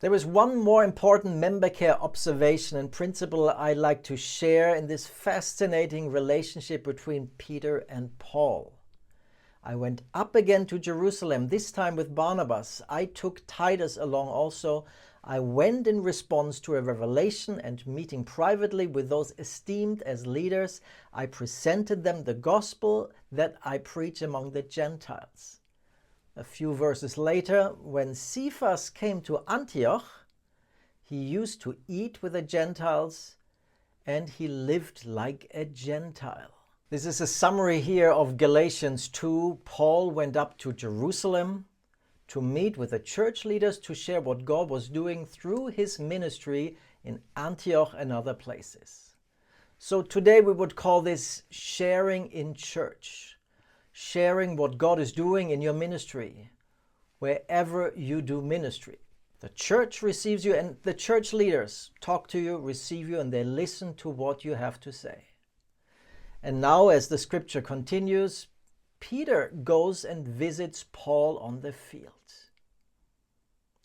There is one more important member care observation and principle I'd like to share in this fascinating relationship between Peter and Paul. I went up again to Jerusalem, this time with Barnabas. I took Titus along also. I went in response to a revelation and meeting privately with those esteemed as leaders. I presented them the gospel that I preach among the Gentiles. A few verses later, when Cephas came to Antioch, he used to eat with the Gentiles and he lived like a Gentile. This is a summary here of Galatians 2. Paul went up to Jerusalem to meet with the church leaders to share what God was doing through his ministry in Antioch and other places. So today we would call this sharing in church. Sharing what God is doing in your ministry, wherever you do ministry. The church receives you and the church leaders talk to you, receive you, and they listen to what you have to say. And now, as the scripture continues, Peter goes and visits Paul on the field.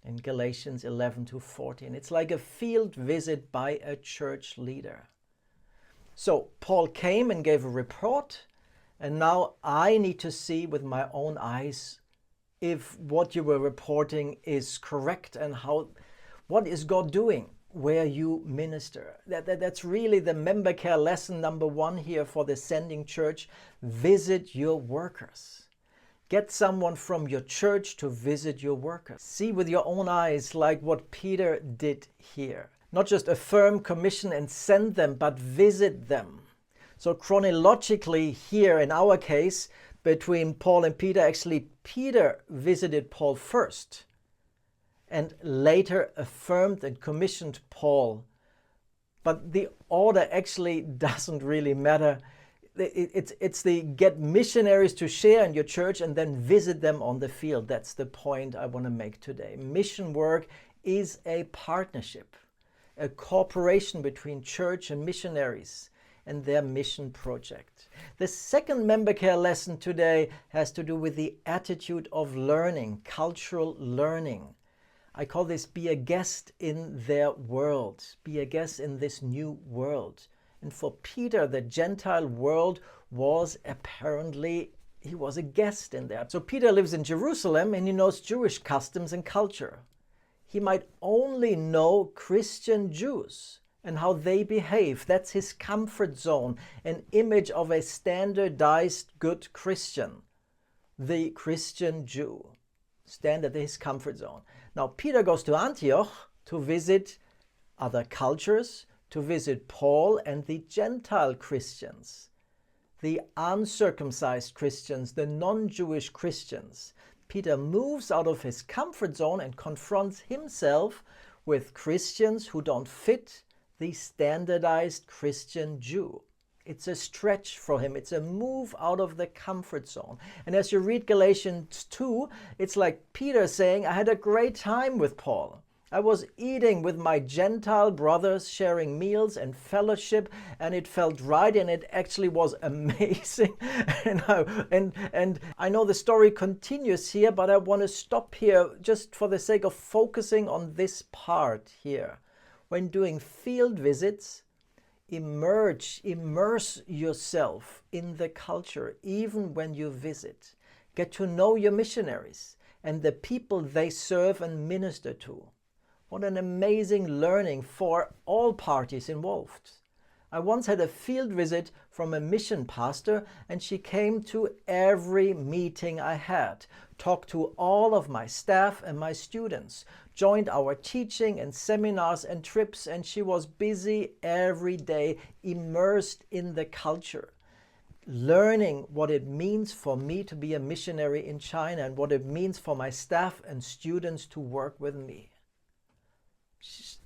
In Galatians 11-14, it's like a field visit by a church leader. So Paul came and gave a report. And now I need to see with my own eyes if what you were reporting is correct and what is God doing where you minister. That's really the member care lesson number 1 here for the sending church. Visit your workers. Get someone from your church to visit your workers. See with your own eyes like what Peter did here. Not just affirm, commission and send them, but visit them. So chronologically here in our case, between Paul and Peter, actually Peter visited Paul first and later affirmed and commissioned Paul. But the order actually doesn't really matter. It's the get missionaries to share in your church and then visit them on the field. That's the point I want to make today. Mission work is a partnership, a cooperation between church and missionaries and their mission project. The second member care lesson today has to do with the attitude of learning, cultural learning. I call this be a guest in their world, be a guest in this new world. And for Peter, the Gentile world was apparently, he was a guest in there. So Peter lives in Jerusalem and he knows Jewish customs and culture. He might only know Christian Jews and how they behave. That's his comfort zone, an image of a standardized good Christian, the Christian Jew. Standard his comfort zone. Now Peter goes to Antioch to visit other cultures, to visit Paul and the Gentile Christians, the uncircumcised Christians, the non-Jewish Christians. Peter moves out of his comfort zone and confronts himself with Christians who don't fit the standardized Christian Jew. It's a stretch for him. It's a move out of the comfort zone. And as you read Galatians 2, it's like Peter saying, I had a great time with Paul. I was eating with my Gentile brothers, sharing meals and fellowship, and it felt right, and it actually was amazing. and I know the story continues here, but I want to stop here just for the sake of focusing on this part here. When doing field visits, immerse yourself in the culture, even when you visit. Get to know your missionaries and the people they serve and minister to. What an amazing learning for all parties involved. I once had a field visit from a mission pastor, and she came to every meeting I had, talked to all of my staff and my students, joined our teaching and seminars and trips, and she was busy every day, immersed in the culture, learning what it means for me to be a missionary in China and what it means for my staff and students to work with me.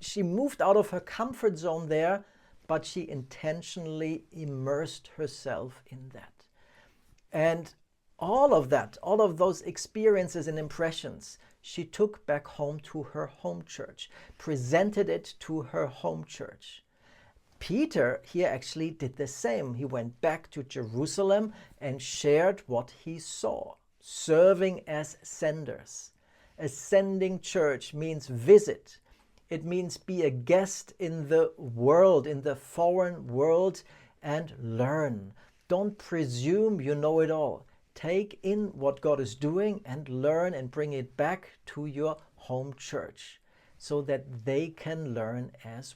She moved out of her comfort zone there, but she intentionally immersed herself in that. And all of those experiences and impressions, she took back home to her home church, presented it to her home church. Peter here actually did the same. He went back to Jerusalem and shared what he saw, serving as senders. Ascending church means visit. It means be a guest in the world, in the foreign world, and learn. Don't presume you know it all. Take in what God is doing and learn and bring it back to your home church so that they can learn as